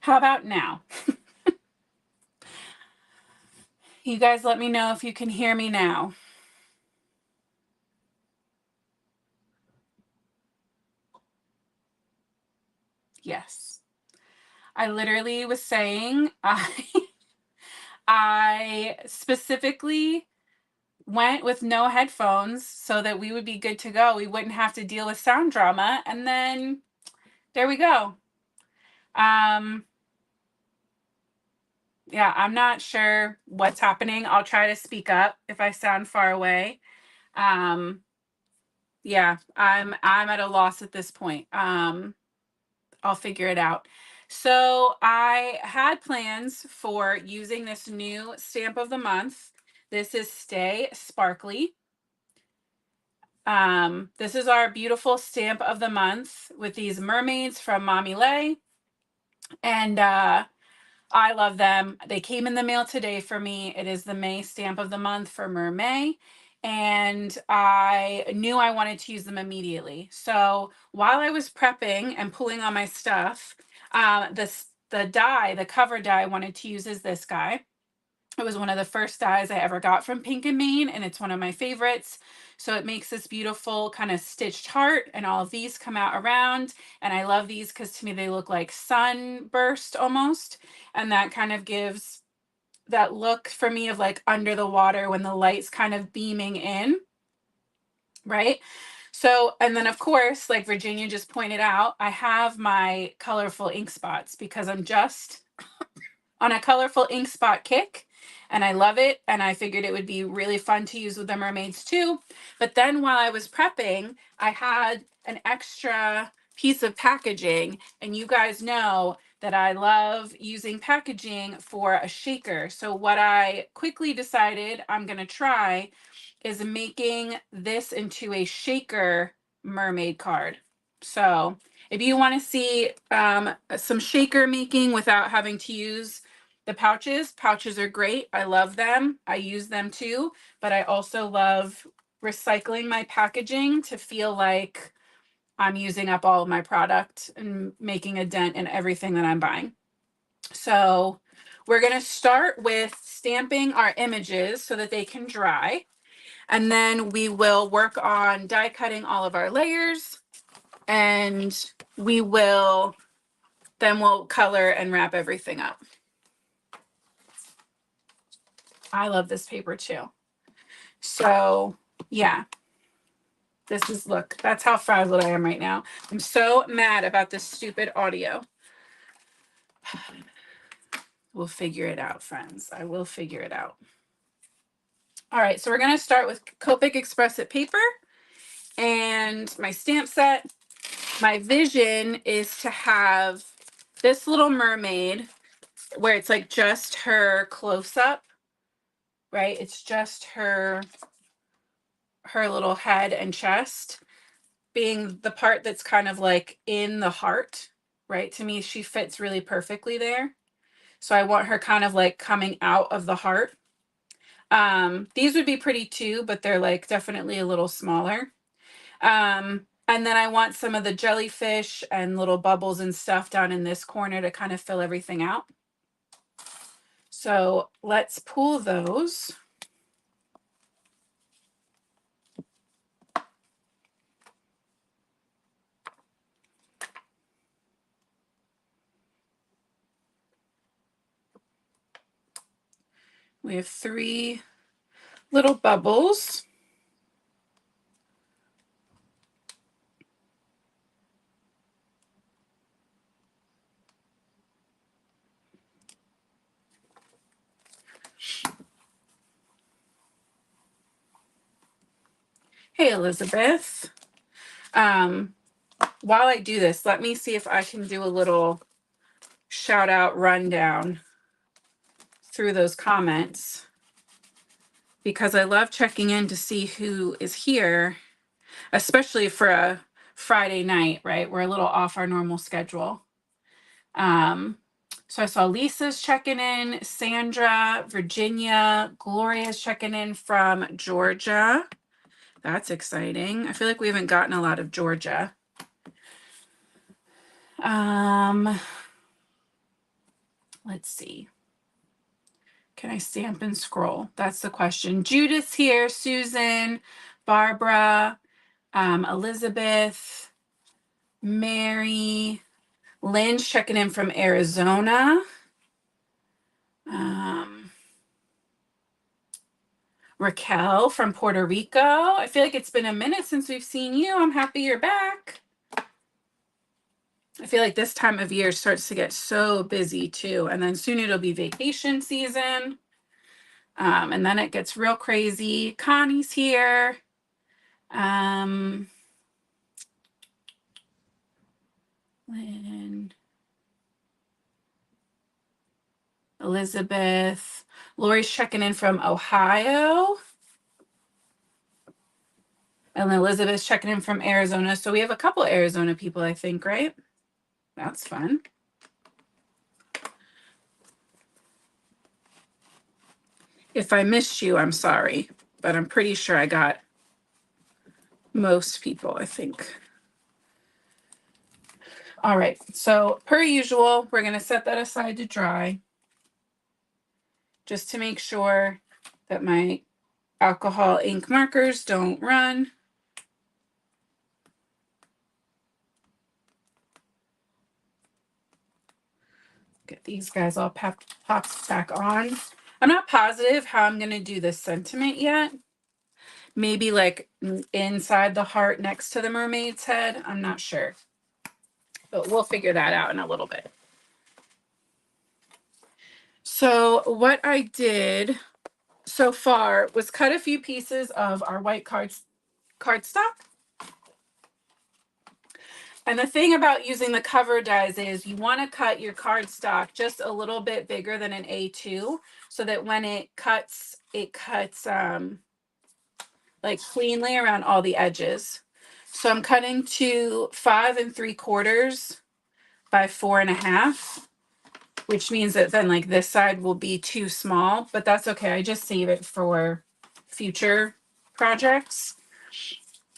How about now? You guys let me know if you can hear me now. Yes. I literally was saying I specifically went with no headphones so that we would be good to go. We wouldn't have to deal with sound drama. And then there we go. Yeah, I'm not sure what's happening. I'll try to speak up if I sound far away. Um, yeah, I'm at a loss at this point. I'll figure it out. So I had plans for using this new stamp of the month. This is Stay Sparkly. This is our beautiful stamp of the month with these mermaids from Mommy Lay. And I love them. They came in the mail today for me. It is the May stamp of the month for Mer-May. And I knew I wanted to use them immediately. So while I was prepping and pulling on my stuff, the cover die I wanted to use is this guy. It was one of the first dies I ever got from Pink and Main, and it's one of my favorites. So it makes this beautiful kind of stitched heart, and all of these come out around. And I love these because to me they look like sunburst almost. And that kind of gives that look for me of like under the water when the light's kind of beaming in, right? So, and then of course, like Virginia just pointed out, I have my colorful ink spots because I'm just on a colorful ink spot kick and I love it. And I figured it would be really fun to use with the mermaids too. But then while I was prepping, I had an extra piece of packaging. And you guys know that I love using packaging for a shaker. So what I quickly decided I'm going to try is making this into a shaker mermaid card. So if you want to see some shaker making without having to use the pouches are great. I love them. I use them too, but I also love recycling my packaging to feel like I'm using up all of my product and making a dent in everything that I'm buying. So we're going to start with stamping our images so that they can dry. And then we will work on die cutting all of our layers, and we'll color and wrap everything up. I love this paper too. So yeah, look, that's how frazzled I am right now. I'm so mad about this stupid audio. We'll figure it out, friends. I will figure it out. All right, so we're going to start with Copic Express It paper and my stamp set. My vision is to have this little mermaid where it's like just her close up, right? It's just her little head and chest being the part that's kind of like in the heart, right? To me, she fits really perfectly there. So I want her kind of like coming out of the heart. These would be pretty too, but they're like definitely a little smaller. And then I want some of the jellyfish and little bubbles and stuff down in this corner to kind of fill everything out. So let's pull those. We have 3 little bubbles. Hey, Elizabeth. While I do this, let me see if I can do a little shout out rundown through those comments, because I love checking in to see who is here, especially for a Friday night, right? We're a little off our normal schedule. So I saw Lisa's checking in, Sandra, Virginia, Gloria's checking in from Georgia. That's exciting. I feel like we haven't gotten a lot of Georgia. Let's see. Can I stamp and scroll? That's the question. Judith's here, Susan, Barbara, Elizabeth, Mary, Lynn's checking in from Arizona. Raquel from Puerto Rico. I feel like it's been a minute since we've seen you. I'm happy you're back. I feel like this time of year starts to get so busy too. And then soon it'll be vacation season. And then it gets real crazy. Connie's here. Lynn. Elizabeth. Lori's checking in from Ohio. And Elizabeth's checking in from Arizona. So we have a couple Arizona people, I think, right? That's fun. If I missed you, I'm sorry. But I'm pretty sure I got most people, I think. All right. So per usual, we're going to set that aside to dry. Just to make sure that my alcohol ink markers don't run. Get these guys all popped back on. I'm not positive how I'm going to do this sentiment yet. Maybe like inside the heart next to the mermaid's head. I'm not sure. But we'll figure that out in a little bit. So what I did so far was cut a few pieces of our white cardstock. And the thing about using the cover dies is you want to cut your cardstock just a little bit bigger than an A2 so that when it cuts like cleanly around all the edges. So I'm cutting to 5 3/4 by 4 1/2, which means that then like this side will be too small, but that's okay. I just save it for future projects.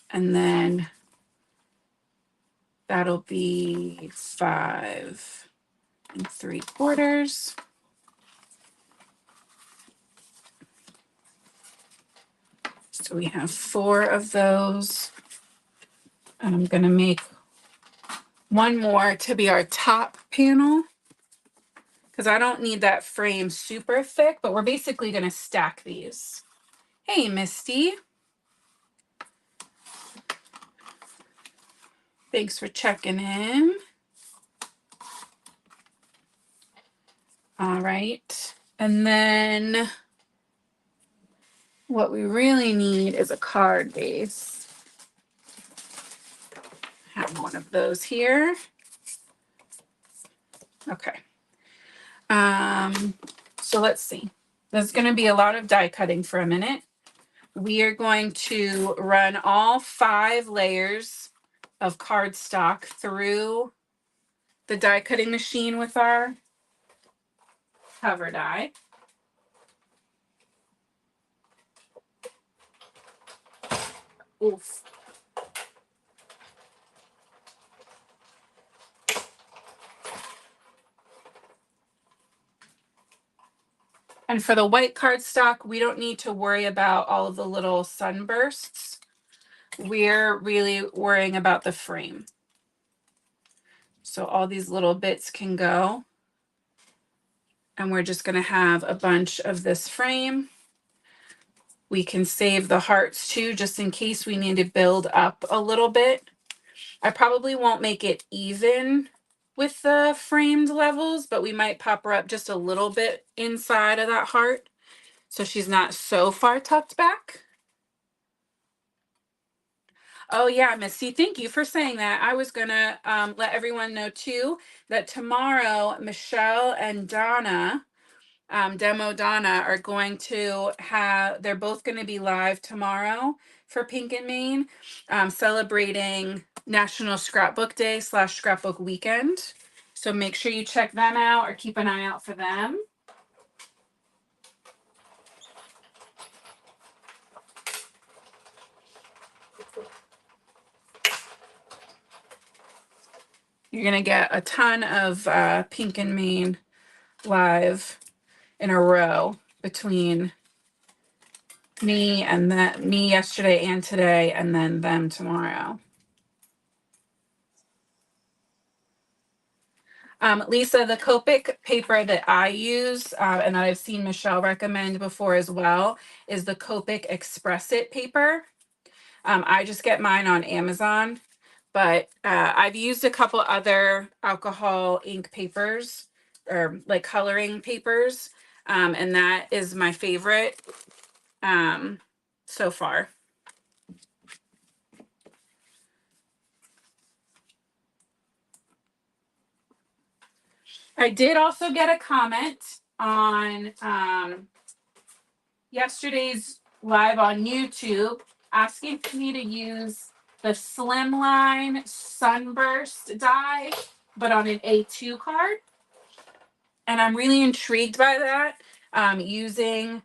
And then that'll be 5 3/4. So we have 4 of those. And I'm going to make one more to be our top panel because I don't need that frame super thick, but we're basically going to stack these. Hey, Misty. Thanks for checking in. All right. And then what we really need is a card base. I have one of those here. Okay. So let's see. There's going to be a lot of die cutting for a minute. We are going to run all 5 layers of cardstock through the die cutting machine with our cover die. Oof. And for the white cardstock, we don't need to worry about all of the little sunbursts. We're really worrying about the frame. So all these little bits can go. And we're just going to have a bunch of this frame. We can save the hearts too, just in case we need to build up a little bit. I probably won't make it even with the framed levels, but we might pop her up just a little bit inside of that heart so she's not so far tucked back. Oh yeah, Missy, thank you for saying that. I was gonna let everyone know too that tomorrow Michelle and Donna, Demo Donna, are going to have, they're both going to be live tomorrow for Pink and Main, celebrating National Scrapbook Day / Scrapbook Weekend. So make sure you check them out or keep an eye out for them. You're going to get a ton of Pink and Main live in a row between me yesterday and today, and then them tomorrow. Lisa, the Copic paper that I use, and that I've seen Michelle recommend before as well, is the Copic Express It paper. I just get mine on Amazon, but I've used a couple other alcohol ink papers or like coloring papers, and that is my favorite so far. I did also get a comment on yesterday's live on YouTube asking for me to use the Slimline Sunburst die, but on an A2 card. And I'm really intrigued by that, using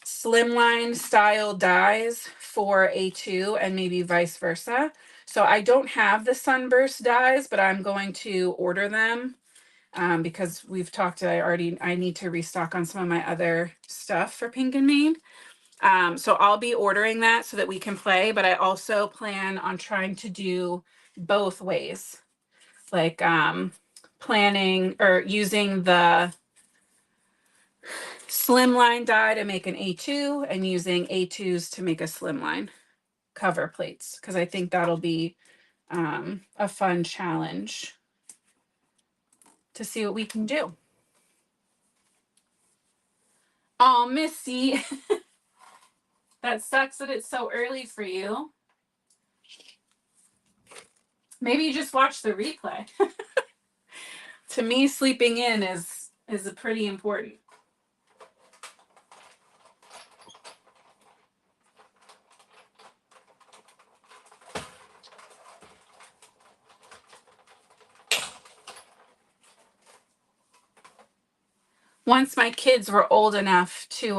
Slimline style dies for A2 and maybe vice versa. So I don't have the Sunburst dies, but I'm going to order them. Because we've talked, I need to restock on some of my other stuff for Pink and Main. So I'll be ordering that so that we can play, but I also plan on trying to do both ways. Like planning or using the Slimline die to make an A2 and using A2s to make a Slimline cover plates, because I think that'll be a fun challenge to see what we can do. Oh, Missy, that sucks that it's so early for you. Maybe you just watch the replay. To me, sleeping in is pretty important. Once my kids were old enough to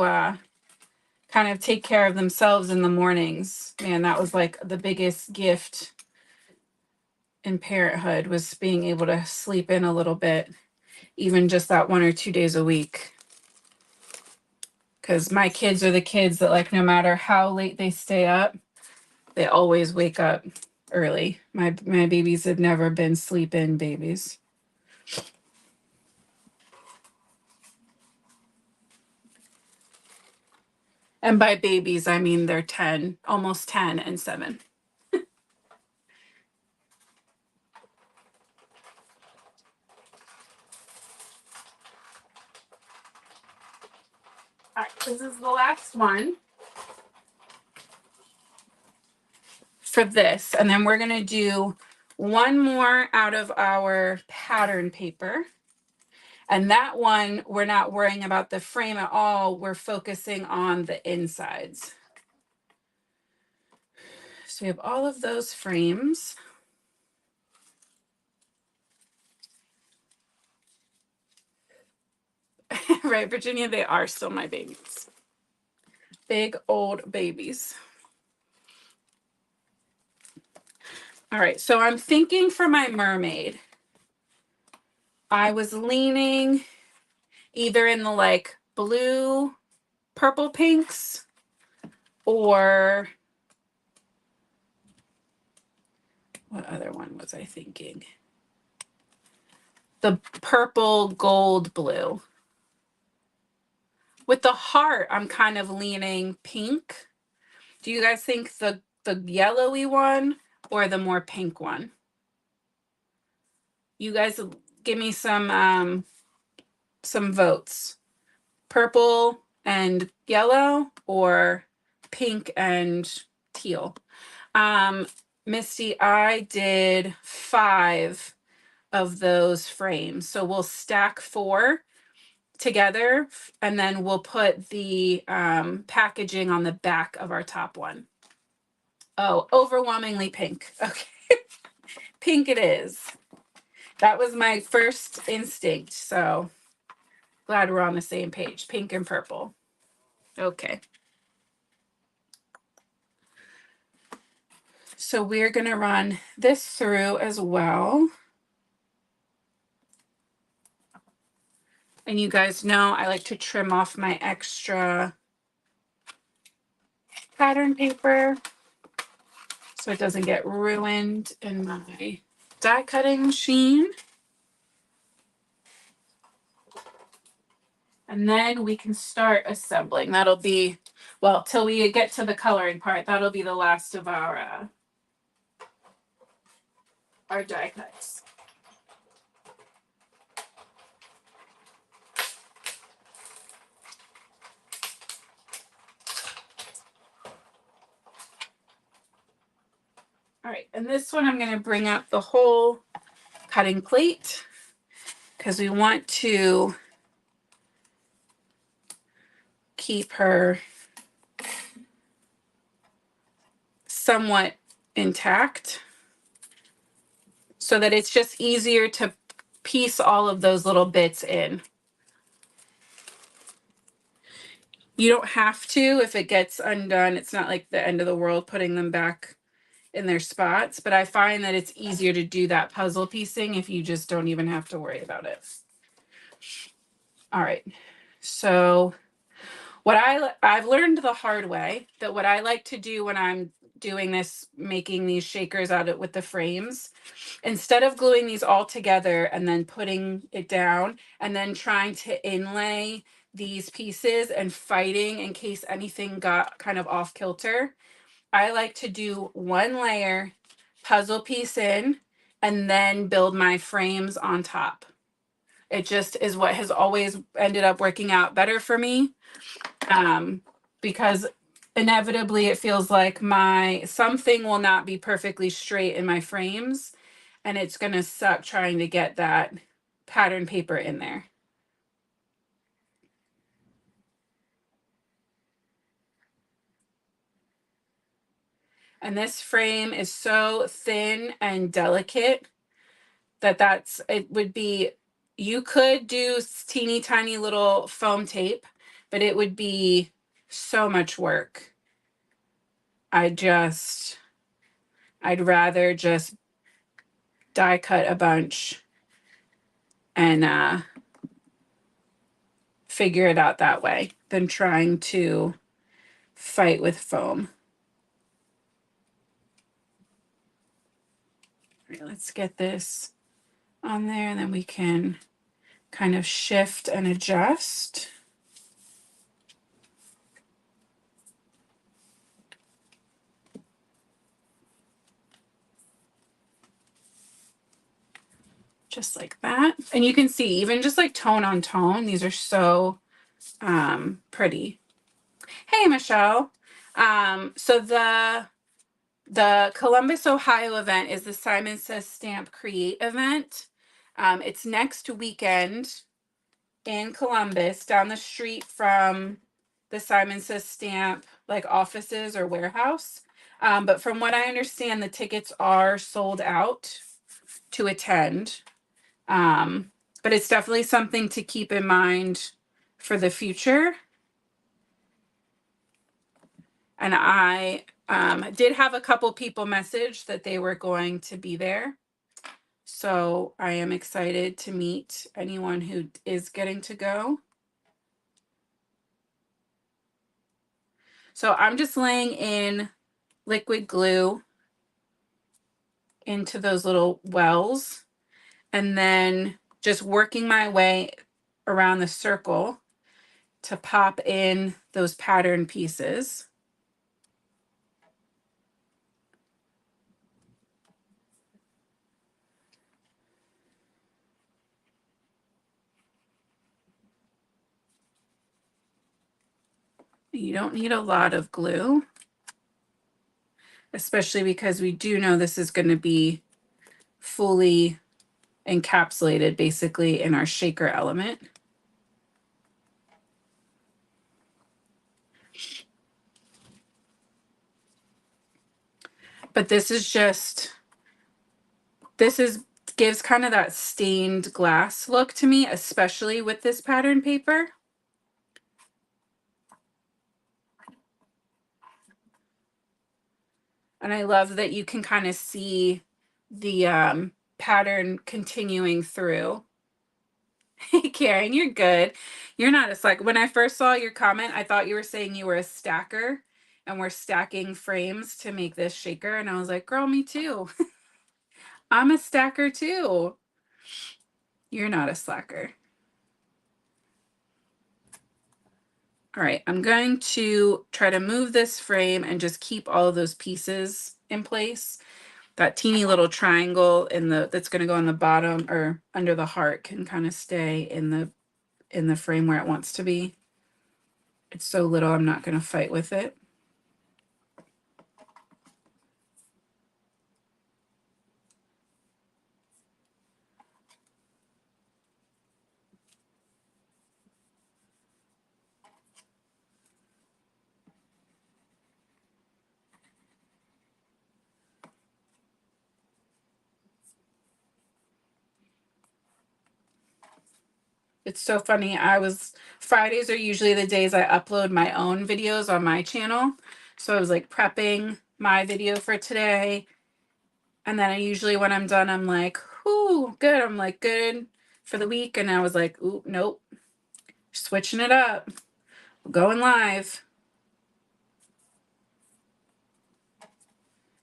kind of take care of themselves in the mornings, man, that was like the biggest gift in parenthood, was being able to sleep in a little bit, even just that 1 or 2 days a week. Because my kids are the kids that, like, no matter how late they stay up, they always wake up early. My babies have never been sleep-in babies. And by babies, I mean they're 10, almost 10 and 7. All right, this is the last one for this. And then we're going to do one more out of our pattern paper. And that one, we're not worrying about the frame at all. We're focusing on the insides. So we have all of those frames. Right, Virginia, they are still my babies. Big old babies. All right, so I'm thinking for my mermaid, I was leaning either in the like blue, purple pinks, or what other one was I thinking? The purple gold blue. With the heart, I'm kind of leaning pink. Do you guys think the yellowy one or the more pink one? You guys give me some votes. Purple and yellow or pink and teal? Misty, I did 5 of those frames. So we'll stack 4 together, and then we'll put the packaging on the back of our top one. Oh, overwhelmingly pink. Okay. Pink it is. That was my first instinct. So glad we're on the same page. Pink and purple. Okay. So we're going to run this through as well. And you guys know I like to trim off my extra pattern paper so it doesn't get ruined in my die cutting machine. And then we can start assembling. That'll be, well, till we get to the coloring part, that'll be the last of our die cuts. All right, and this one I'm going to bring up the whole cutting plate because we want to keep her somewhat intact so that it's just easier to piece all of those little bits in. You don't have to if it gets undone. It's not like the end of the world putting them back in their spots, but I find that it's easier to do that puzzle piecing if you just don't even have to worry about it. All right, so what I've learned the hard way that what I like to do when I'm doing this, making these shakers out of with the frames, instead of gluing these all together and then putting it down and then trying to inlay these pieces and fighting in case anything got kind of off kilter, I like to do one layer, puzzle piece in, and then build my frames on top. It just is what has always ended up working out better for me, because inevitably it feels like something will not be perfectly straight in my frames, and it's going to suck trying to get that pattern paper in there. And this frame is so thin and delicate that it would be, you could do teeny tiny little foam tape, but it would be so much work. I'd rather just die cut a bunch and figure it out that way than trying to fight with foam. All right, let's get this on there and then we can kind of shift and adjust. Just like that. And you can see even just like tone on tone, these are so pretty. Hey, Michelle. So the Columbus, Ohio event is the Simon Says Stamp Create event. It's next weekend in Columbus, down the street from the Simon Says Stamp like offices or warehouse. But from what I understand, the tickets are sold out to attend. But it's definitely something to keep in mind for the future. And I did have a couple people message that they were going to be there. So I am excited to meet anyone who is getting to go. So I'm just laying in liquid glue into those little wells and then just working my way around the circle to pop in those pattern pieces. You don't need a lot of glue, especially because we do know this is going to be fully encapsulated basically in our shaker element. But gives kind of that stained glass look to me, especially with this pattern paper. And I love that you can kind of see the pattern continuing through. Hey, Karen, you're good. You're not a slack. When I first saw your comment, I thought you were saying you were a stacker and we're stacking frames to make this shaker. And I was like, girl, me too. I'm a stacker too. You're not a slacker. All right, I'm going to try to move this frame and just keep all of those pieces in place. That teeny little triangle in the that's going to go on the bottom or under the heart can kind of stay in the frame where it wants to be. It's so little, I'm not going to fight with it. It's so funny. Fridays are usually the days I upload my own videos on my channel. So I was like prepping my video for today. And then I usually, when I'm done, I'm like, whoo, good. I'm like, good for the week. And I was like, ooh, nope, switching it up, going live.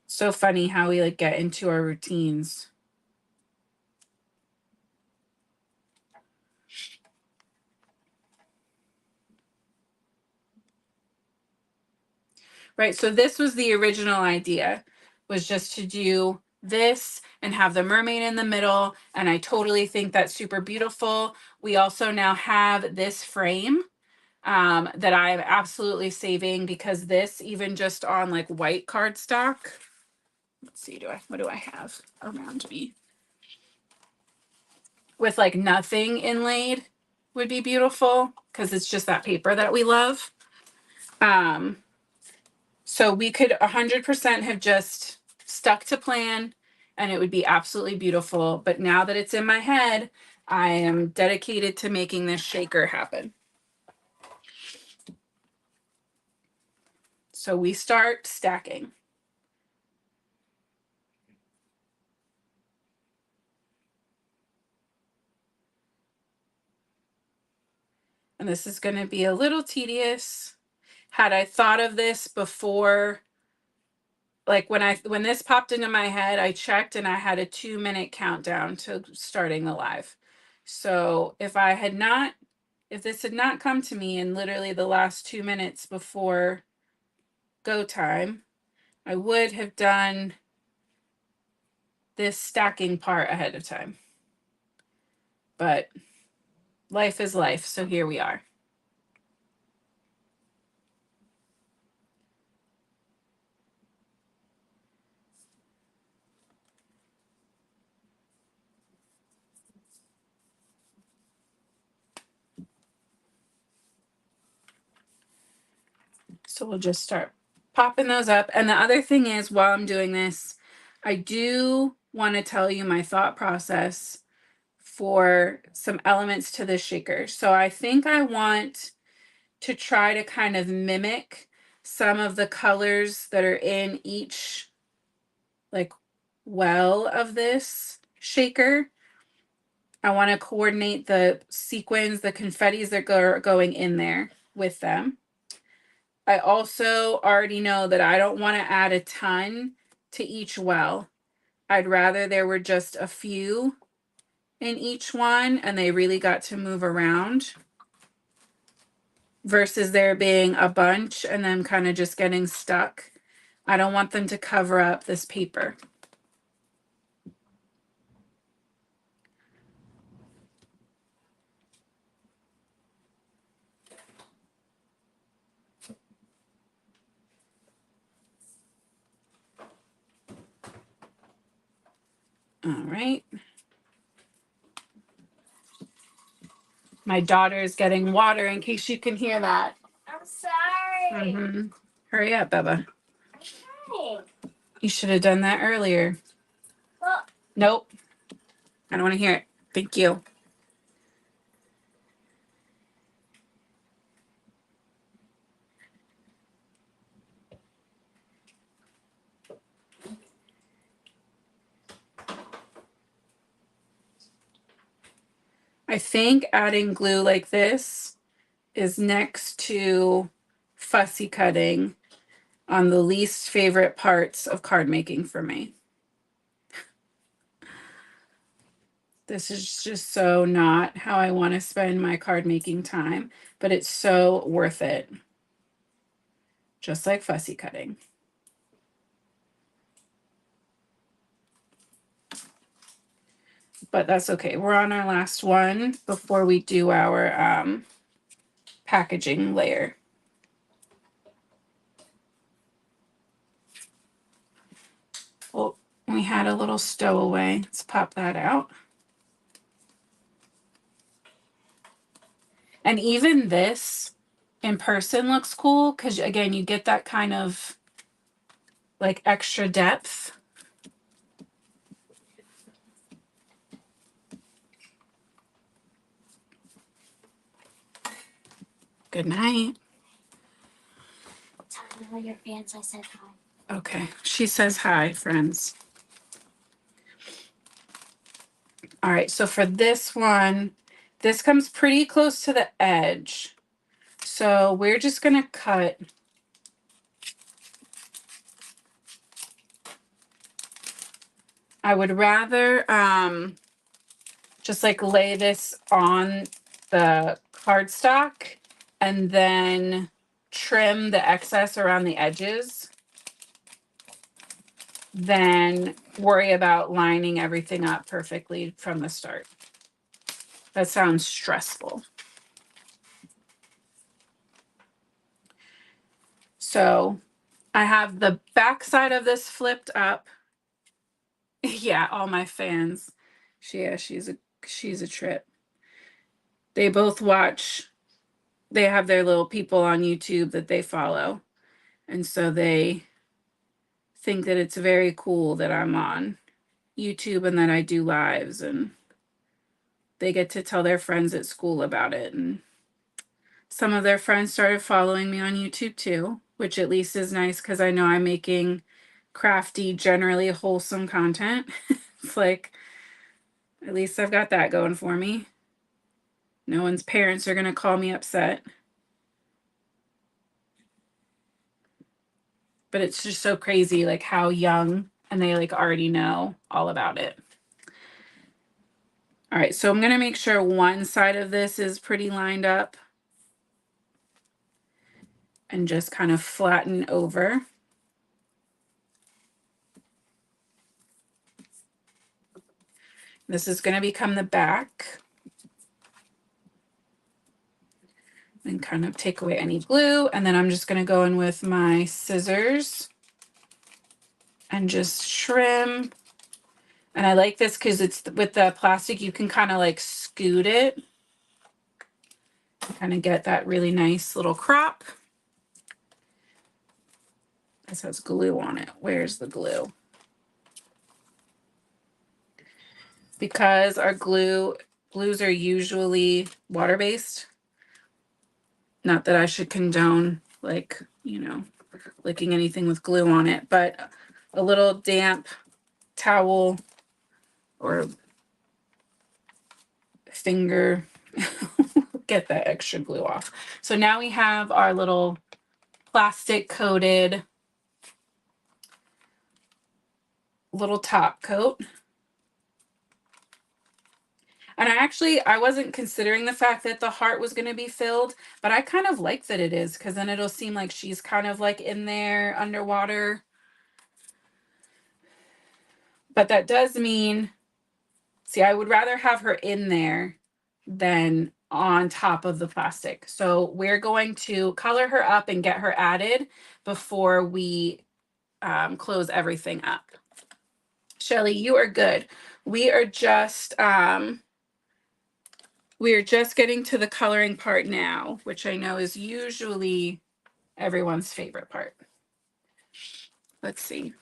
So funny how we like get into our routines. Right, so this was the original idea, was just to do this and have the mermaid in the middle, and I totally think that's super beautiful. We also now have this frame that I'm absolutely saving because this, even just on like white cardstock, let's see, what do I have around me? With like nothing inlaid would be beautiful because it's just that paper that we love. So we could 100% have just stuck to plan and it would be absolutely beautiful. But now that it's in my head, I am dedicated to making this shaker happen. So we start stacking. And this is going to be a little tedious. Had I thought of this before, like when this popped into my head, I checked and I had a 2-minute countdown to starting the live. So if this had not come to me in literally the last 2 minutes before go time, I would have done this stacking part ahead of time. But life is life, so here we are. So we'll just start popping those up. And the other thing is, while I'm doing this, I do want to tell you my thought process for some elements to this shaker. So I think I want to try to kind of mimic some of the colors that are in each like well of this shaker. I want to coordinate the sequins, the confettis that are going in there with them. I also already know that I don't want to add a ton to each well. I'd rather there were just a few in each one and they really got to move around versus there being a bunch and then kind of just getting stuck. I don't want them to cover up this paper. All right. My daughter is getting water in case you can hear that. I'm sorry. Hurry up, Bubba. You should have done that earlier. Well, Nope. I don't want to hear it. Thank you. I think adding glue like this is next to fussy cutting on the least favorite parts of card making for me. This is just so not how I want to spend my card making time, but it's so worth it. Just like fussy cutting. But that's okay. We're on our last one before we do our packaging layer. Oh, we had a little stowaway. Let's pop that out. And even this in person looks cool because, again, you get that kind of like extra depth. Good night. Tell your fans I said hi. Okay. She says hi, friends. All right. So for this one, this comes pretty close to the edge. So we're just going to cut. I would rather just like lay this on the cardstock and then trim the excess around the edges than worry about lining everything up perfectly from the start. That sounds stressful. So I have the back side of this flipped up. Yeah, all my fans. She's a trip. They both watch. They have their little people on YouTube that they follow. And so they think that it's very cool that I'm on YouTube and that I do lives, and they get to tell their friends at school about it. And some of their friends started following me on YouTube too, which at least is nice because I know I'm making crafty, generally wholesome content. It's like, at least I've got that going for me. No one's parents are going to call me upset. But it's just so crazy, like how young, and they like already know all about it. All right, so I'm going to make sure one side of this is pretty lined up and just kind of flatten over. This is going to become the back. And kind of take away any glue. And then I'm just going to go in with my scissors and just trim. And I like this because it's with the plastic, you can kind of like scoot it. Kind of get that really nice little crop. This has glue on it. Where's the glue? Because our glues are usually water-based. Not that I should condone, like, you know, licking anything with glue on it, but a little damp towel or finger get that extra glue off. So now we have our little plastic coated little top coat. And I wasn't considering the fact that the heart was going to be filled, but I kind of like that it is, because then it'll seem like she's kind of like in there underwater. But that does mean, see, I would rather have her in there than on top of the plastic. So we're going to color her up and get her added before we close everything up. Shelly, you are good. We are just getting to the coloring part now, which I know is usually everyone's favorite part. Let's see.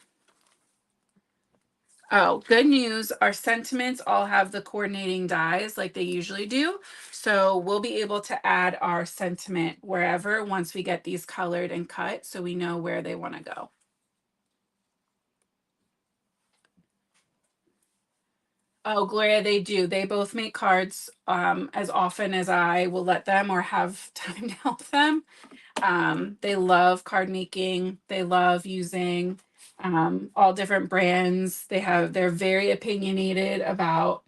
Oh, good news. Our sentiments all have the coordinating dies like they usually do. So we'll be able to add our sentiment wherever once we get these colored and cut, so we know where they want to go. Oh, Gloria, they do. They both make cards as often as I will let them or have time to help them. They love card making. They love using all different brands. They're very opinionated about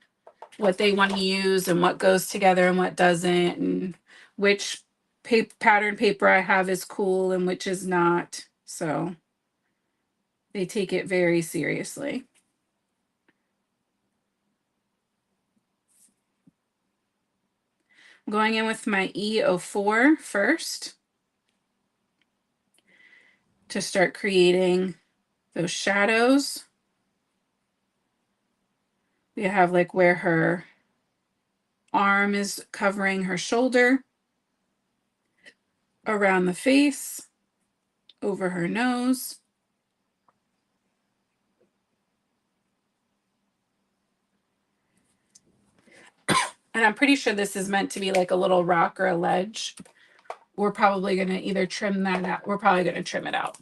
what they want to use and what goes together and what doesn't, and which pattern paper I have is cool and which is not. So they take it very seriously. I'm going in with my E04 first to start creating those shadows. We have like where her arm is covering her shoulder, around the face, over her nose. And I'm pretty sure this is meant to be like a little rock or a ledge. We're probably going to either trim that out. We're probably going to trim it out.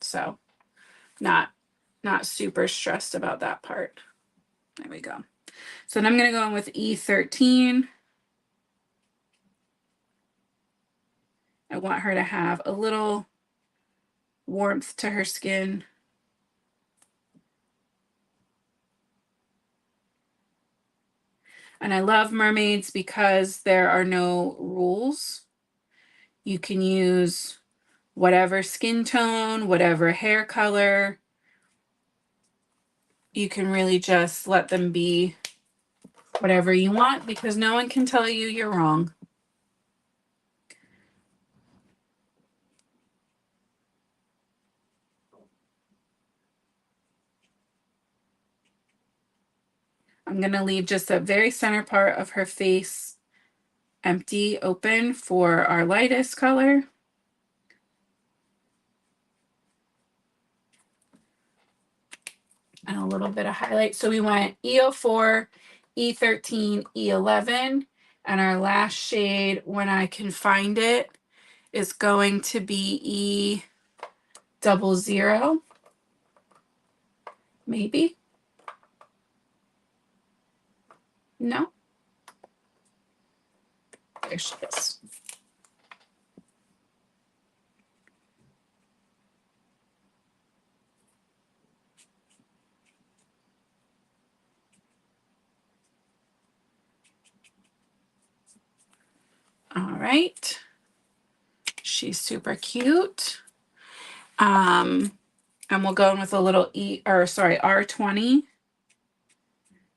So not super stressed about that part. There we go. So then I'm going to go in with E13. I want her to have a little warmth to her skin. And I love mermaids because there are no rules. You can use whatever skin tone, whatever hair color. You can really just let them be whatever you want because no one can tell you you're wrong. I'm going to leave just a very center part of her face empty, open for our lightest color. And a little bit of highlight. So we went E04, E13, E11, and our last shade, when I can find it, is going to be E00, maybe. No, there she is. All right. She's super cute. And we'll go in with a little R20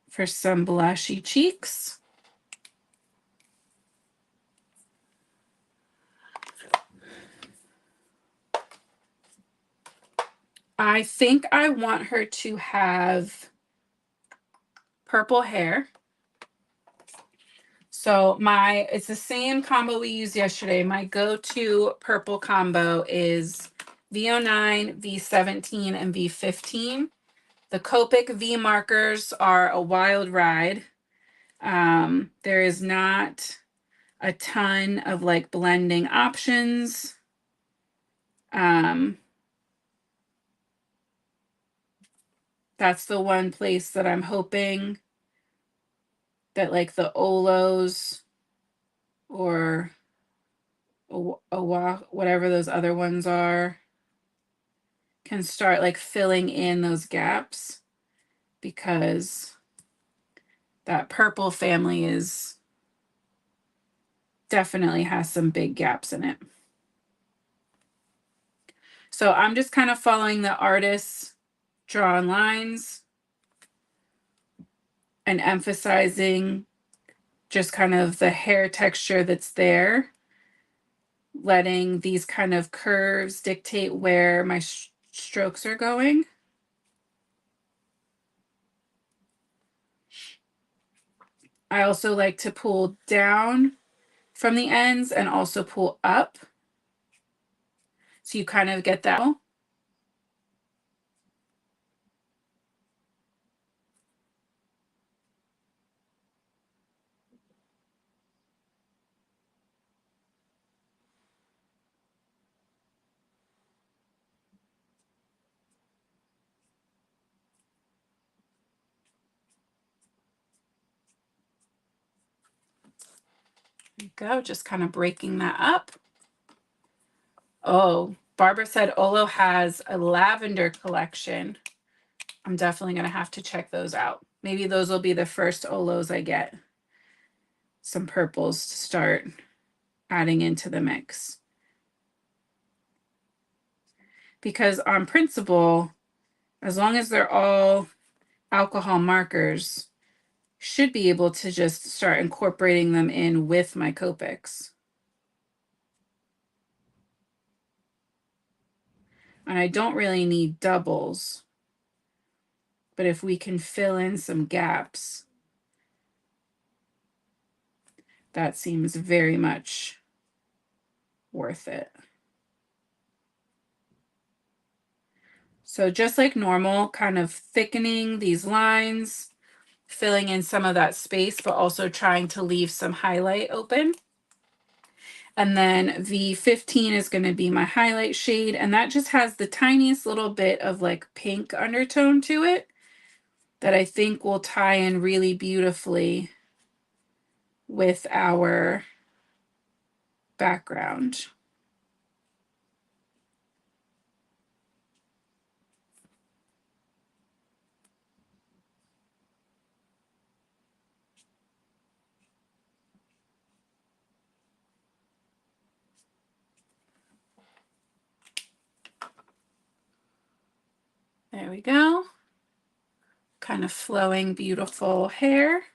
for some blushy cheeks. I think I want her to have purple hair. So it's the same combo we used yesterday. My go-to purple combo is V09, V17, and V15. The Copic V markers are a wild ride. There is not a ton of like blending options. That's the one place that I'm hoping that like the Olos or whatever those other ones are can start like filling in those gaps, because that purple family is definitely has some big gaps in it. So I'm just kind of following the artist's drawn lines and emphasizing just kind of the hair texture that's there, letting these kind of curves dictate where my strokes are going. I also like to pull down from the ends and also pull up. So you kind of get that. There you go, just kind of breaking that up. Oh, Barbara said Olo has a lavender collection. I'm definitely going to have to check those out. Maybe those will be the first Olos I get. Some purples to start adding into the mix. Because on principle, as long as they're all alcohol markers, should be able to just start incorporating them in with my Copics. And I don't really need doubles, but if we can fill in some gaps, that seems very much worth it. So just like normal, kind of thickening these lines, filling in some of that space, but also trying to leave some highlight open. And then V15 is going to be my highlight shade, and that just has the tiniest little bit of like pink undertone to it that I think will tie in really beautifully with our background. There we go. Kind of flowing, beautiful hair.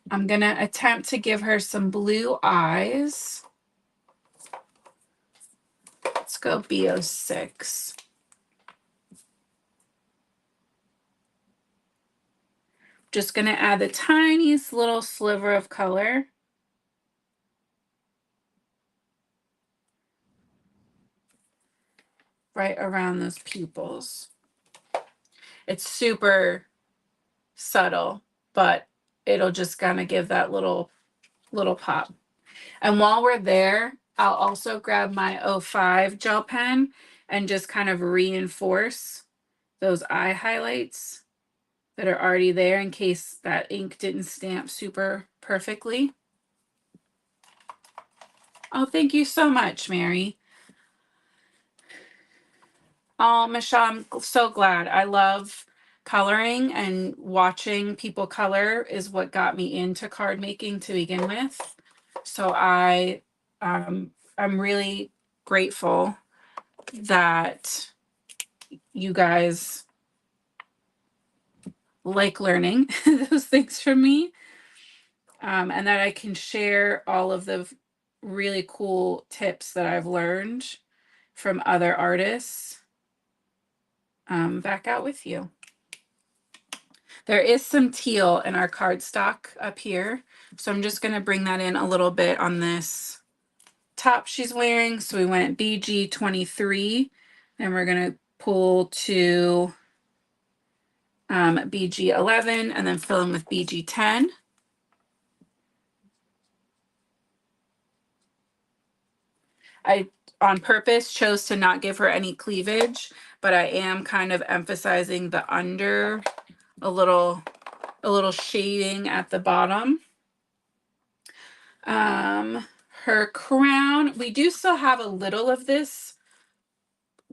I'm going to attempt to give her some blue eyes. Let's go B06. Just going to add the tiniest little sliver of color. Right around those pupils. It's super subtle, but it'll just kind of give that little pop. And while we're there, I'll also grab my 05 gel pen and just kind of reinforce those eye highlights that are already there in case that ink didn't stamp super perfectly. Oh, thank you so much, Mary. Oh, Michelle, I'm so glad. I love coloring, and watching people color is what got me into card making to begin with. So I'm really grateful that you guys like learning those things from me, and that I can share all of the really cool tips that I've learned from other artists back out with you. There is some teal in our cardstock up here, so I'm just going to bring that in a little bit on this top she's wearing. So we went BG23, and we're going to pull to BG11, and then fill in with BG10. I, on purpose, chose to not give her any cleavage, but I am kind of emphasizing the under, a little shading at the bottom. Her crown, we do still have a little of this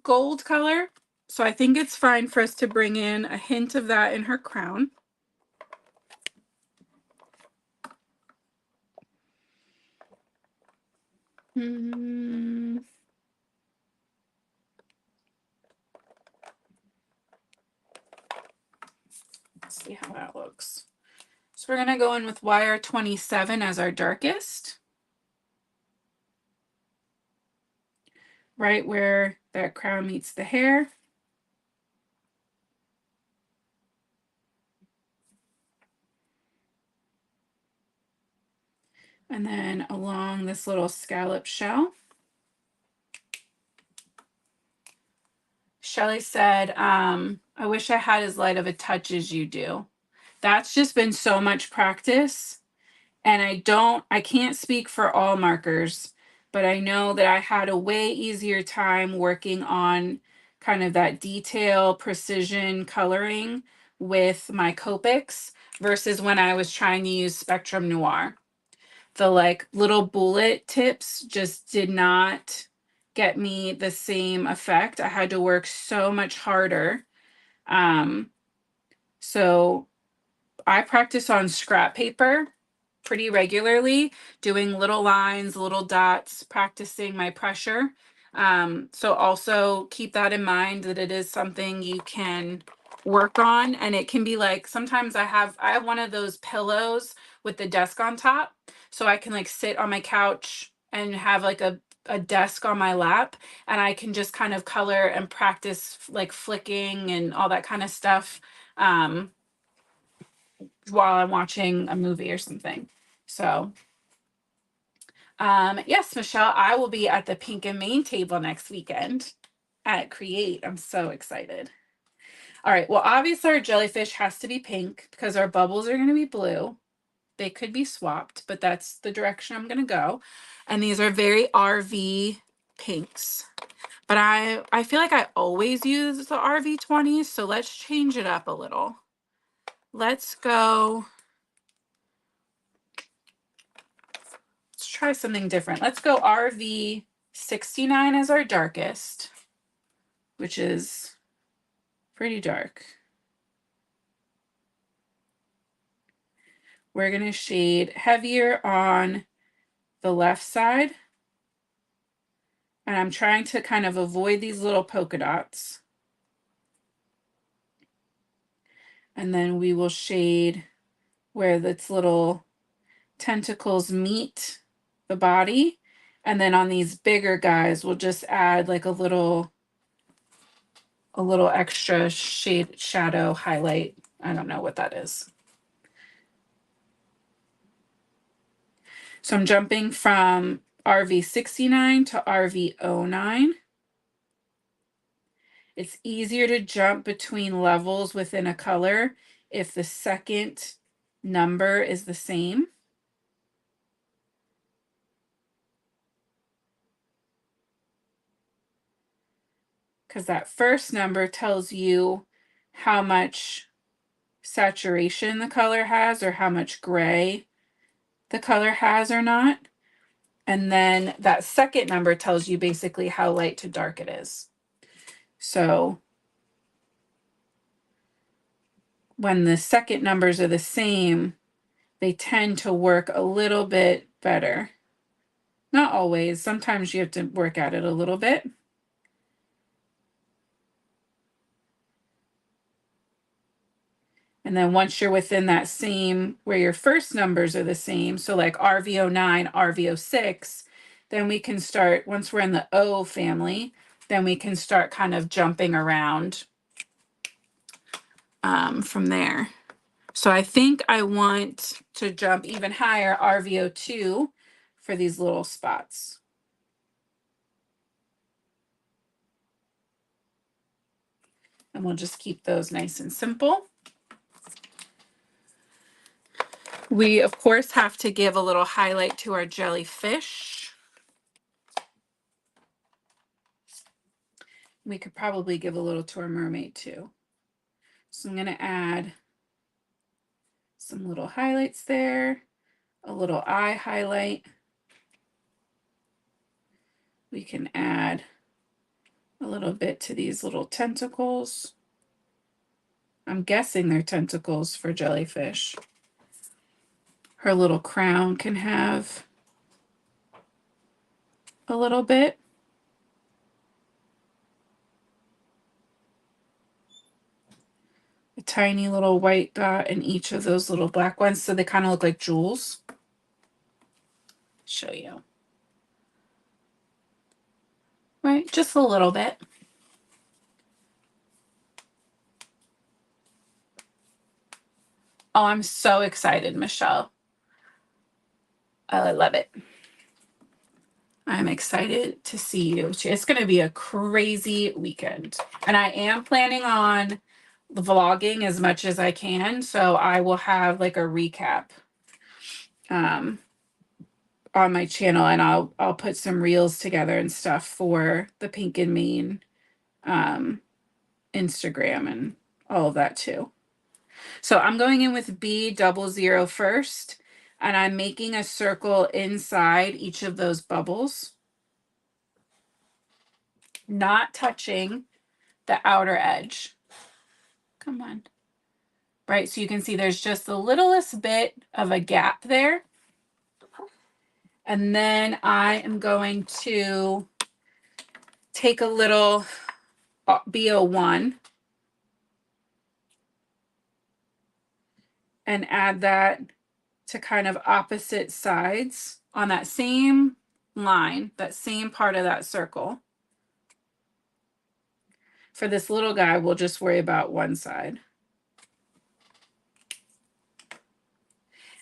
gold color, so I think it's fine for us to bring in a hint of that in her crown. Let's see how that looks. So we're going to go in with wire 27 as our darkest, right where that crown meets the hair. And then along this little scallop shell. Shelly said, I wish I had as light of a touch as you do. That's just been so much practice. And I can't speak for all markers, but I know that I had a way easier time working on kind of that detail, precision coloring with my Copics versus when I was trying to use Spectrum Noir. The like little bullet tips just did not get me the same effect. I had to work so much harder. So I practice on scrap paper pretty regularly, doing little lines, little dots, practicing my pressure. So also keep that in mind that it is something you can work on, and it can be like sometimes I have one of those pillows with the desk on top, so I can like sit on my couch and have like a desk on my lap, and I can just kind of color and practice like flicking and all that kind of stuff. Um, while I'm watching a movie or something. So, yes, Michelle, I will be at the Pink and Main table next weekend at Create. I'm so excited. All right. Well, obviously, our jellyfish has to be pink because our bubbles are going to be blue. They could be swapped, but that's the direction I'm going to go. And these are very RV pinks. But I feel like I always use the RV20s, so let's change it up a little. Let's go. Let's try something different. Let's go RV 69 as our darkest, which is pretty dark. We're going to shade heavier on the left side. And I'm trying to kind of avoid these little polka dots. And then we will shade where its little tentacles meet the body. And then on these bigger guys, we'll just add like a little extra shade, shadow, highlight. I don't know what that is. So I'm jumping from RV69 to RV09. It's easier to jump between levels within a color if the second number is the same. Because that first number tells you how much saturation the color has or how much gray the color has or not. And then that second number tells you basically how light to dark it is. So when the second numbers are the same, they tend to work a little bit better. Not always. Sometimes you have to work at it a little bit. And then once you're within that same, where your first numbers are the same, so like RV09, RV06, then we can start, once we're in the O family, then we can start kind of jumping around from there. So I think I want to jump even higher, RV02, for these little spots. And we'll just keep those nice and simple. We, of course, have to give a little highlight to our jellyfish. We could probably give a little to our mermaid too. So I'm going to add some little highlights there, a little eye highlight. We can add a little bit to these little tentacles. I'm guessing they're tentacles for jellyfish. Her little crown can have a little bit. A tiny little white dot in each of those little black ones, so they kind of look like jewels. Show you. Right, just a little bit. Oh, I'm so excited, Michelle. I love it. I'm excited to see you. It's going to be a crazy weekend. And I am planning on vlogging as much as I can. So I will have like a recap on my channel, and I'll put some reels together and stuff for the Pink and Main Instagram and all of that too. So I'm going in with B00 first, and I'm making a circle inside each of those bubbles, not touching the outer edge. Come on. Right, so you can see there's just the littlest bit of a gap there. And then I am going to take a little B01 and add that to kind of opposite sides on that same line, that same part of that circle. For this little guy, we'll just worry about one side.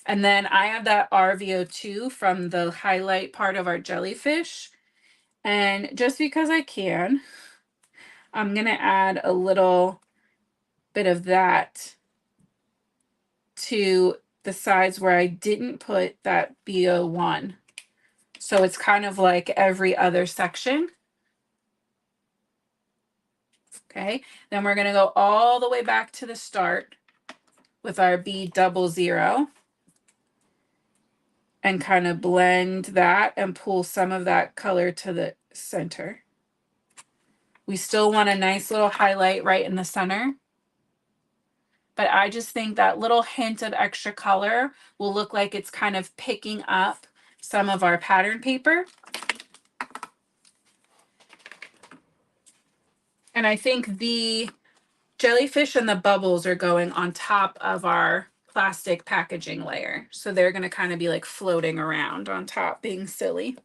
And then I have that RVO2 from the highlight part of our jellyfish. And just because I can, I'm going to add a little bit of that to the sides where I didn't put that B01. So it's kind of like every other section. Okay, then we're going to go all the way back to the start with our B00 and kind of blend that and pull some of that color to the center. We still want a nice little highlight right in the center, but I just think that little hint of extra color will look like it's kind of picking up some of our pattern paper. And I think the jellyfish and the bubbles are going on top of our plastic packaging layer. So they're going to kind of be like floating around on top, being silly.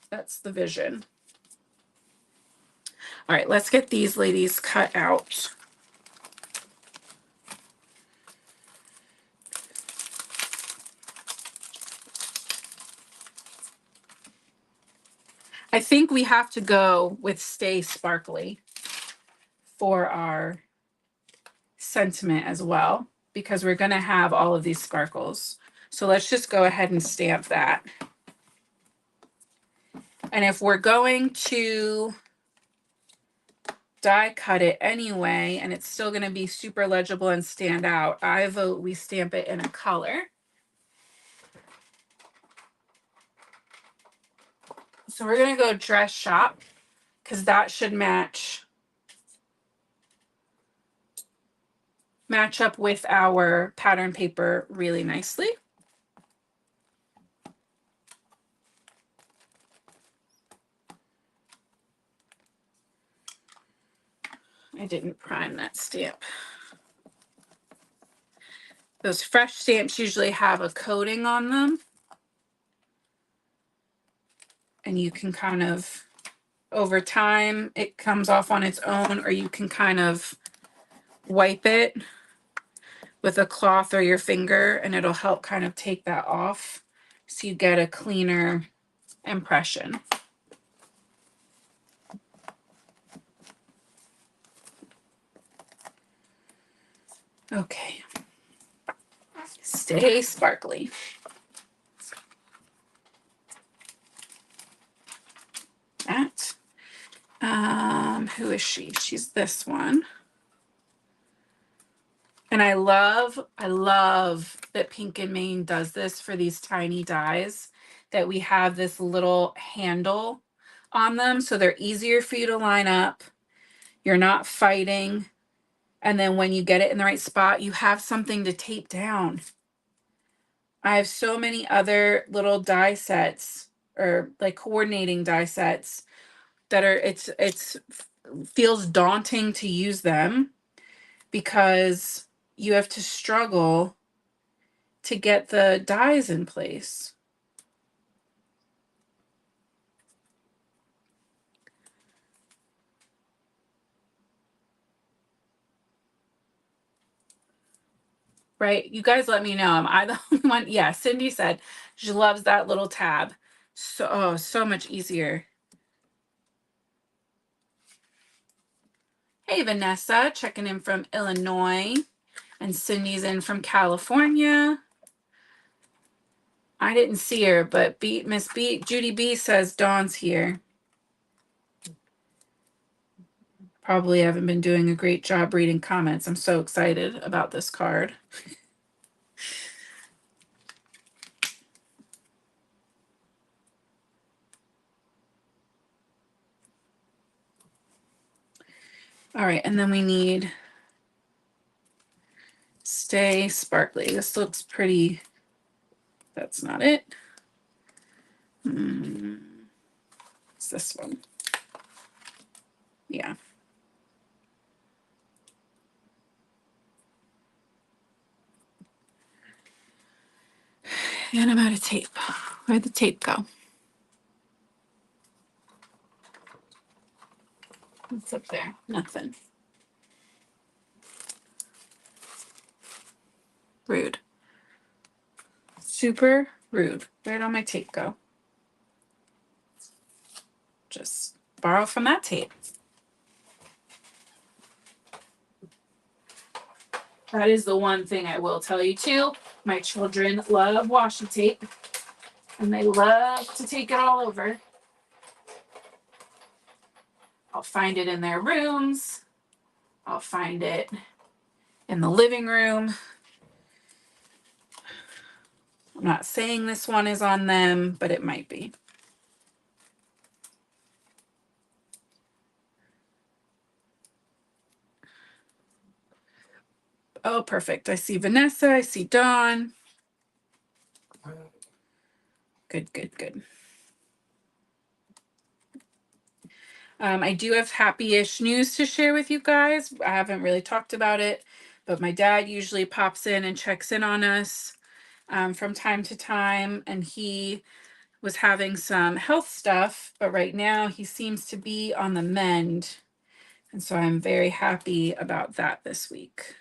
That's the vision. All right, let's get these ladies cut out. I think we have to go with Stay Sparkly for our sentiment as well, because we're going to have all of these sparkles. So let's just go ahead and stamp that. And if we're going to die cut it anyway, and it's still going to be super legible and stand out, I vote we stamp it in a color. So we're going to go Dress Shop, because that should match up with our pattern paper really nicely. I didn't prime that stamp. Those fresh stamps usually have a coating on them. And you can kind of, over time, it comes off on its own, or you can kind of wipe it with a cloth or your finger, and it'll help kind of take that off so you get a cleaner impression. Okay. Stay Sparkly. That. Who is she? She's this one. And I love that Pink and Main does this for these tiny dies, that we have this little handle on them so they're easier for you to line up. You're not fighting. And then when you get it in the right spot, you have something to tape down. I have so many other little die sets, or like coordinating die sets, that are, it's feels daunting to use them because you have to struggle to get the dies in place. Right? You guys let me know. Am I the only one? Yeah, Cindy said she loves that little tab. So, oh, so much easier. Hey, Vanessa, checking in from Illinois. And Cindy's in from California. I didn't see her, but Miss Judy B says Dawn's here. probably haven't been doing a great job reading comments. I'm so excited about this card. All right, and then we need Stay Sparkly. This looks pretty. That's not it. It's this one. Yeah. And I'm out of tape. Where'd the tape go? What's up there? Nothing. Rude. Super rude. Where'd all my tape go? Just borrow from that tape. That is the one thing I will tell you too. My children love washi tape and they love to take it all over. I'll find it in their rooms. I'll find it in the living room. I'm not saying this one is on them, but it might be. Oh, perfect. I see Vanessa. I see Dawn. Good, good, good. I do have happy-ish news to share with you guys. I haven't really talked about it, but my dad usually pops in and checks in on us from time to time, and he was having some health stuff, but right now he seems to be on the mend, and so I'm very happy about that this week.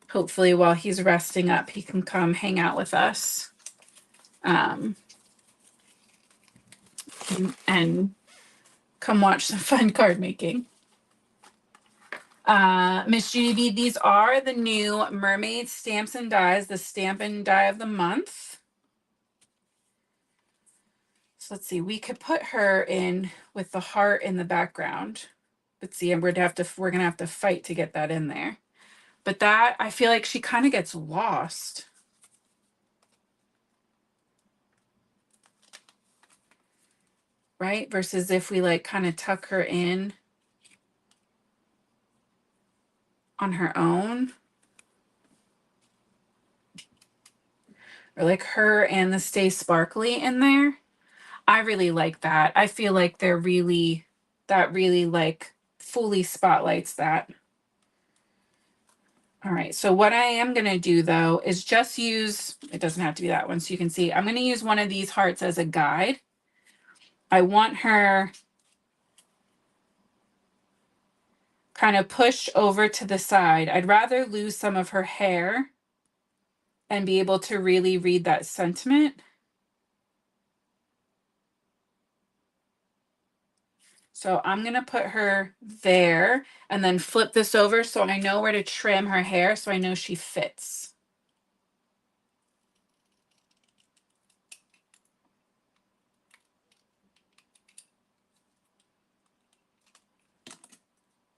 Hopefully while he's resting up, he can come hang out with us and come watch some fun card making. Miss Judy B, these are the new Mermaid stamps and dies, the stamp and die of the month. So let's see, we could put her in with the heart in the background. But see, we're gonna have to fight to get that in there. But that, I feel like she kind of gets lost. Right? Versus if we like kind of tuck her in on her own. Or like her and the Stay Sparkly in there. I really like that. I feel like that really like fully spotlights that. All right, so what I am gonna do though is just use, it doesn't have to be that one, so you can see, I'm gonna use one of these hearts as a guide. I want her kind of pushed over to the side. I'd rather lose some of her hair and be able to really read that sentiment. So I'm going to put her there and then flip this over so I know where to trim her hair so I know she fits.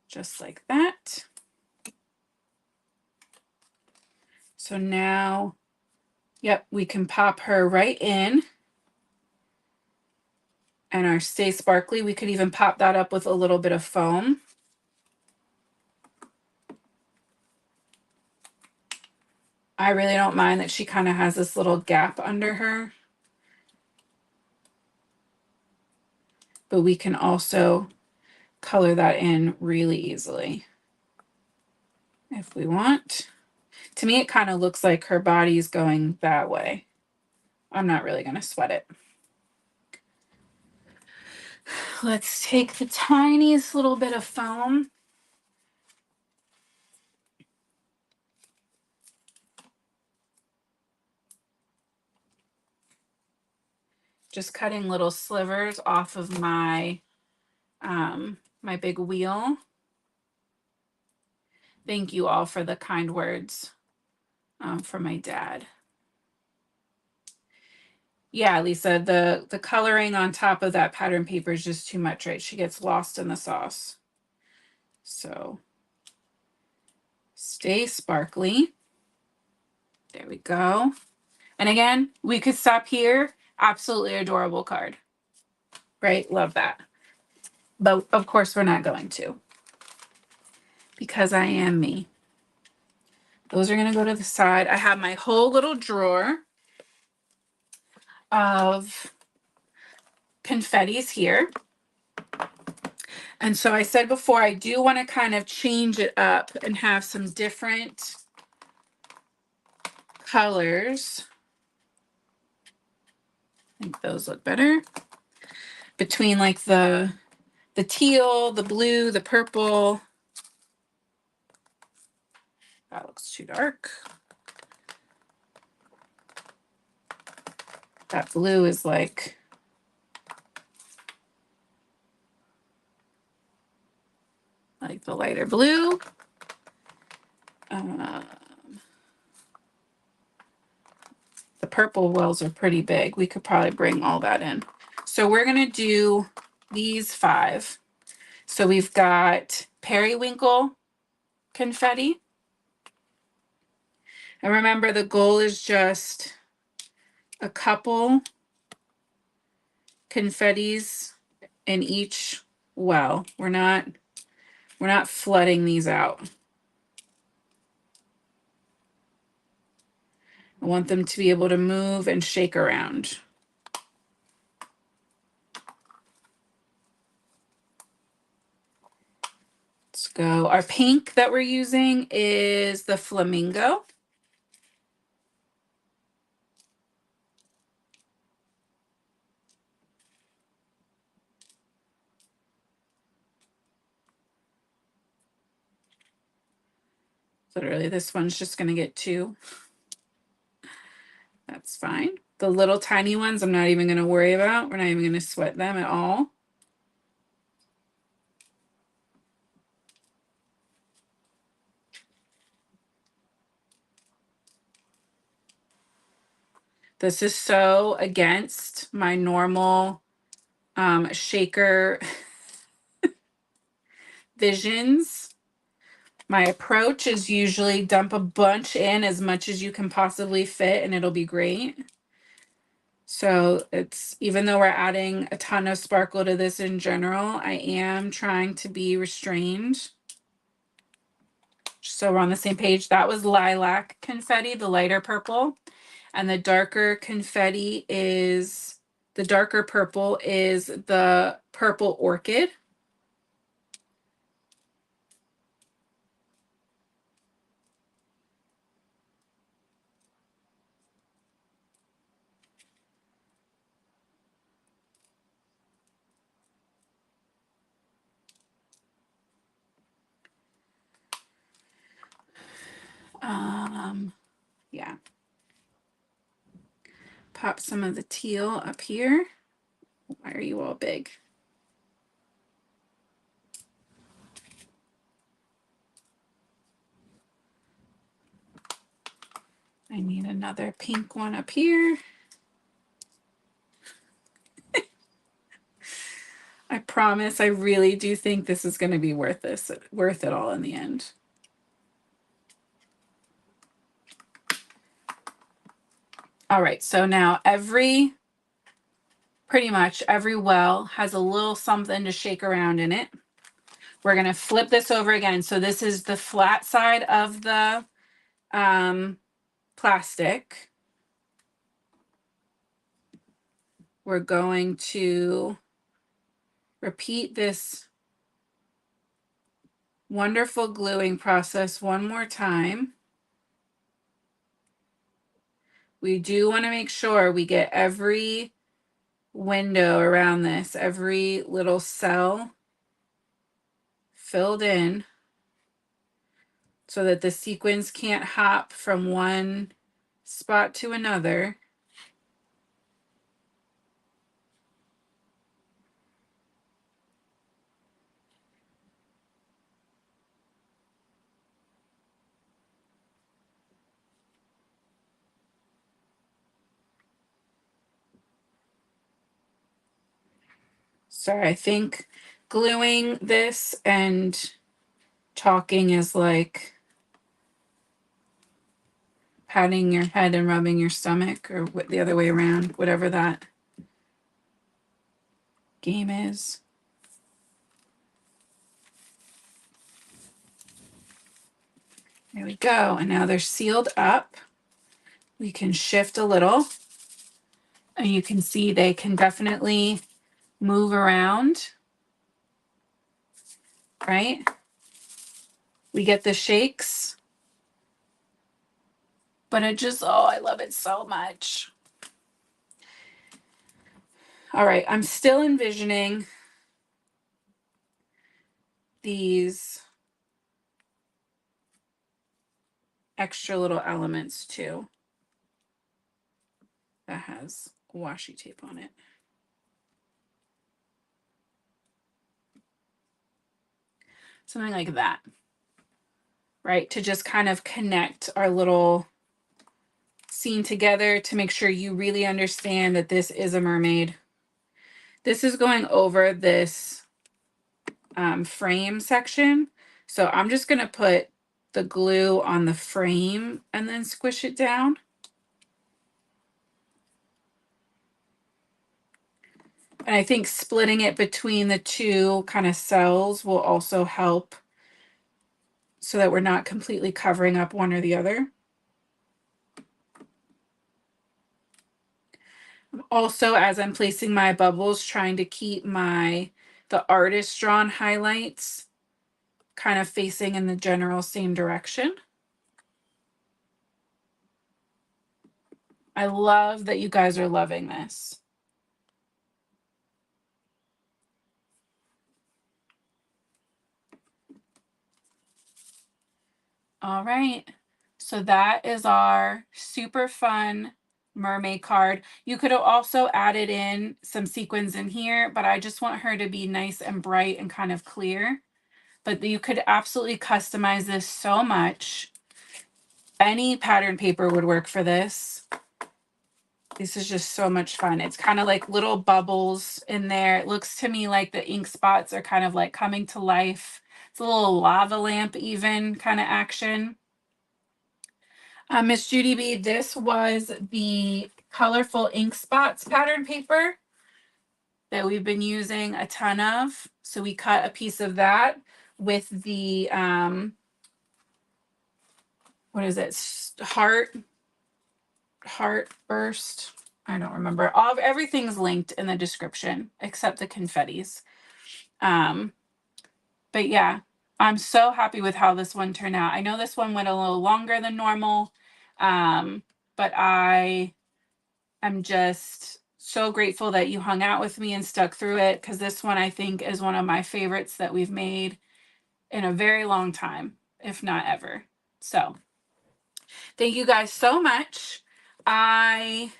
Just like that. So now, yep, we can pop her right in. And our Stay Sparkly, we could even pop that up with a little bit of foam. I really don't mind that she kind of has this little gap under her. But we can also color that in really easily if we want. To me, it kind of looks like her body's going that way. I'm not really going to sweat it. Let's take the tiniest little bit of foam. Just cutting little slivers off of my my big wheel. Thank you all for the kind words from my dad. Yeah, Lisa, the coloring on top of that pattern paper is just too much, right? She gets lost in the sauce. So stay sparkly. There we go. And again, we could stop here. Absolutely adorable card, right? Love that. But of course we're not going to, because I am me. Those are going to go to the side. I have my whole little drawer of confettis here. And so I said before, I do want to kind of change it up and have some different colors. I think those look better. Between like the teal, the blue, the purple. That looks too dark. That blue is like the lighter blue. The purple wells are pretty big. We could probably bring all that in. So we're going to do these 5. So we've got periwinkle confetti. And remember, the goal is just a couple confettis in each well. We're not flooding these out. I want them to be able to move and shake around. Let's go. Our pink that we're using is the flamingo. Literally, this one's just going to get 2. That's fine. The little tiny ones, I'm not even going to worry about. We're not even going to sweat them at all. This is so against my normal shaker visions. My approach is usually dump a bunch in, as much as you can possibly fit, and it'll be great. So it's, even though we're adding a ton of sparkle to this in general, I am trying to be restrained. So we're on the same page. That was lilac confetti, the lighter purple. And the darker confetti is, the darker purple is the purple orchid. Yeah. Pop some of the teal up here. Why are you all big? I need another pink one up here. I promise, I really do think this is going to be worth it all in the end. All right, so now pretty much every well has a little something to shake around in it. We're going to flip this over again. So this is the flat side of the plastic. We're going to repeat this wonderful gluing process one more time. We do want to make sure we get every window around this, every little cell filled in, so that the sequins can't hop from one spot to another. So I think gluing this and Talking is like patting your head and rubbing your stomach, or the other way around, whatever that game is. There we go. And now they're sealed up. We can shift a little, and you can see they can definitely move around, right? We get the shakes, but it just, oh, I love it so much. All right, I'm still envisioning these extra little elements too that has washi tape on it. Something like that, right? To just kind of connect our little scene together to make sure you really understand that this is a mermaid. This is going over this frame section. So I'm just gonna put the glue on the frame and then squish it down. And I think splitting it between the two kind of cells will also help so that we're not completely covering up one or the other. Also, as I'm placing my bubbles, trying to keep the artist drawn highlights kind of facing in the general same direction. I love that you guys are loving this. All right, so that is our super fun mermaid card. You could have also added in some sequins in here, but I just want her to be nice and bright and kind of clear. But you could absolutely customize this so much. Any pattern paper would work for this. This is just so much fun. It's kind of like little bubbles in there. It looks to me like the ink spots are kind of like coming to life. It's a little lava lamp even kind of action. Miss Judy B, this was the colorful ink spots pattern paper that we've been using a ton of. So we cut a piece of that with the, what is it? Heart burst. I don't remember. Everything's linked in the description except the confettis. But yeah, I'm so happy with how this one turned out. I know this one went a little longer than normal, but I am just so grateful that you hung out with me and stuck through it, because this one I think is one of my favorites that we've made in a very long time, if not ever. So thank you guys so much. There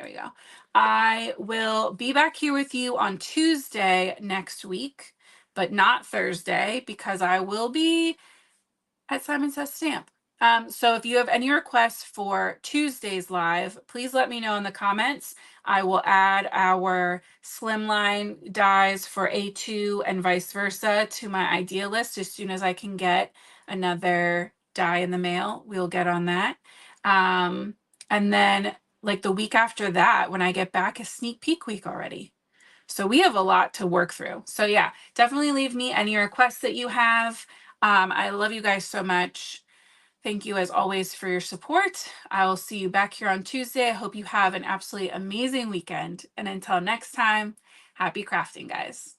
we go. I will be back here with you on Tuesday next week, but not Thursday, because I will be at Simon Says Stamp. So if you have any requests for Tuesday's live, please let me know in the comments. I will add our slimline dies for A2 and vice versa to my idea list as soon as I can get another die in the mail. We'll get on that. And then like the week after that, when I get back, is sneak peek week already. So we have a lot to work through. So yeah, definitely leave me any requests that you have. I love you guys so much. Thank you as always for your support. I will see you back here on Tuesday. I hope you have an absolutely amazing weekend. And until next time, happy crafting, guys.